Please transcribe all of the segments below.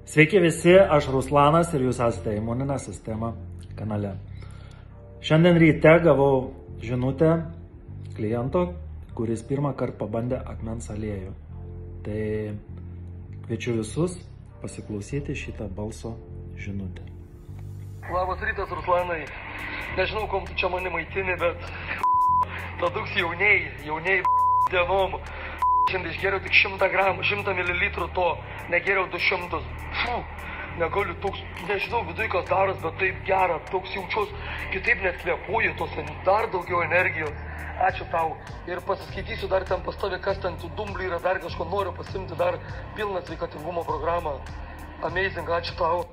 Sveiki visi, aš Ruslanas ir jūs esate Imuninė sistema kanale. Šiandien ryte gavau žinutę kliento, kuris pirmą kartą pabandė akmens aliejų. Tai kviečiu visus pasiklausyti šitą balso žinutę. Labas rytas, Ruslanai. Nežinau, kom tu čia mane maitini, bet taduks jauniai dienom. Šiandien išgeriau tik 100 gramų, 100 mililitrų to, negeriau 200. Negaliu toks, nežinau viduj kas daras, bet taip gera, toks jaučiuos, kitaip net kvėpuoju, tos dar daugiau energijos. Ačiū tau. Ir pasiskaitysiu dar ten pastovi, kas ten tų dumblių yra, dar kažko noriu pasimti, dar pilną sveikatingumo programą. Amazing, ačiū tau.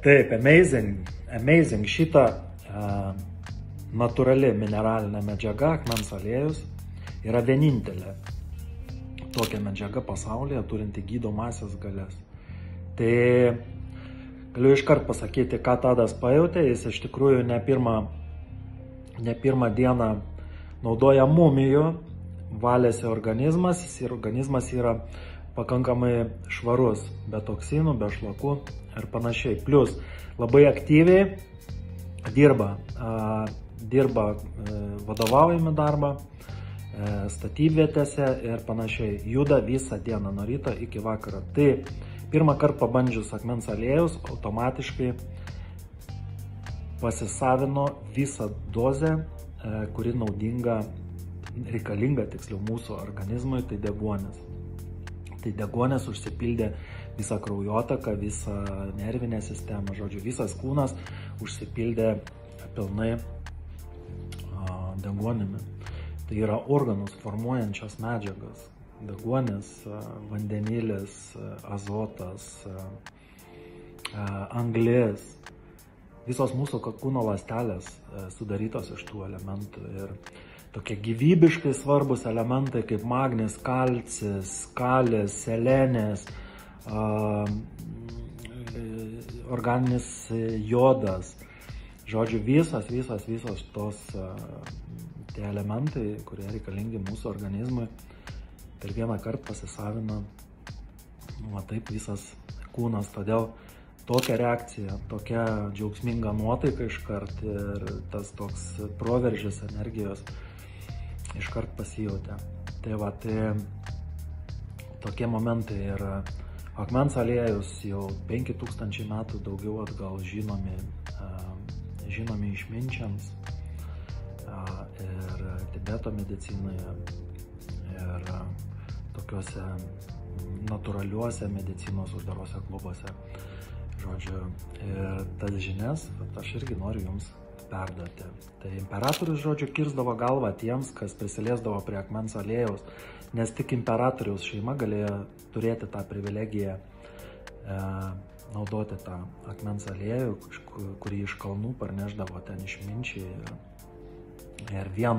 Taip, amazing. Šita natūrali mineralinė medžiaga, akmens aliejus, yra vienintelė tokia medžiaga pasaulyje, turinti gydomąsias galias. Tai galiu iškart pasakyti, ką Tadas pajautė. Jis iš tikrųjų ne pirmą dieną naudoja mumijų, valėsi organizmas, ir organizmas yra pakankamai švarus, be toksinų, be šlakų ir panašiai. Plius labai aktyviai dirba vadovaujami darbą, statybvietėse ir panašiai. Juda visą dieną nuo ryto iki vakaro. Tai pirmą kartą pabandžius akmens aliejus, automatiškai pasisavino visą dozę, kuri reikalinga tiksliau mūsų organizmui, tai deguonis. Tai deguonis užsipildė visą kraujotaką, visą nervinę sistemą, žodžiu, visas kūnas užsipildė pilnai deguonimi. Tai yra organus formuojančios medžiagas. Deguonis, vandenilis, azotas, anglis. Visos mūsų kūno ląstelės sudarytos iš tų elementų. Ir tokie gyvybiškai svarbus elementai kaip magnis, kalcis, kalis, selenis, organinis jodas. Žodžiu, visos tos tie elementai, kurie reikalingi mūsų organizmui, per vieną kartą pasisavina taip visas kūnas. Todėl tokia reakcija, tokia džiaugsminga nuotaika iškart ir tas toks proveržis energijos iškart pasijautė. Tai tokie momentai. Ir akmens aliejus jau 5000 metų daugiau atgal žinomi išminčiams ir Tibeto medicinoje ir tokiuose natūraliuose medicinos uždarose klubuose. Žodžiu, ir tas žinias aš irgi noriu jums perduoti. Tai imperatorius, žodžiu, kirsdavo galvą tiems, kas prisiliesdavo prie akmens aliejaus, nes tik imperatoriaus šeima galėjo turėti tą privilegiją naudoti tą akmens aliejų, kurį iš kalnų parnešdavo ten išminčiai. Ir 1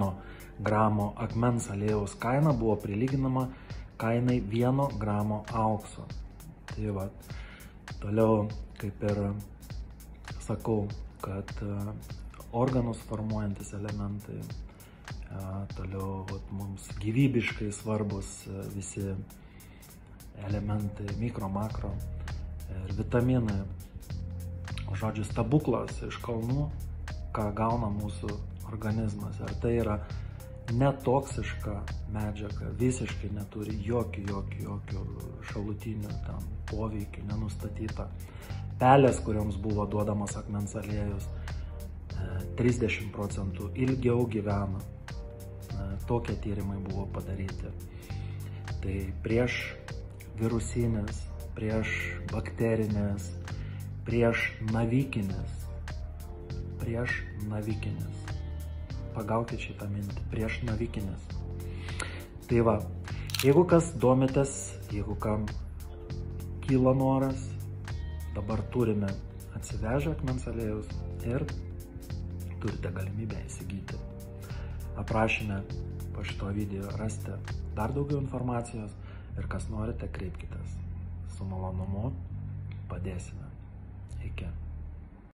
gramo akmens aliejaus kaina buvo prilyginama kainai 1 gramo aukso. Tai va, toliau, kaip ir sakau, kad organus formuojantis elementai, toliau mums gyvybiškai svarbus visi elementai, mikro, makro ir vitaminai. Žodžiu, stebuklas iš kalnų, ką gauna mūsų organizmas. Ir tai yra netoksiška medžiaga, visiškai neturi jokių šalutinių poveikių, nenustatyta. Pelės, kuriams buvo duodamas akmens aliejus, 30% ilgiau gyvena. Tokie tyrimai buvo padaryti. Tai prieš virusinės, prieš bakterinės, prieš navikinės. Pagaukit šitą mintį, prieš navikinės. Tai va, jeigu kas domitės, jeigu kam kyla noras, dabar turime atsivežę akmens aliejus ir turite galimybę įsigyti. Aprašyme po šito video rasite dar daugiau informacijos ir kas norite, kreipkitės. Su malonumu padėsime. Iki.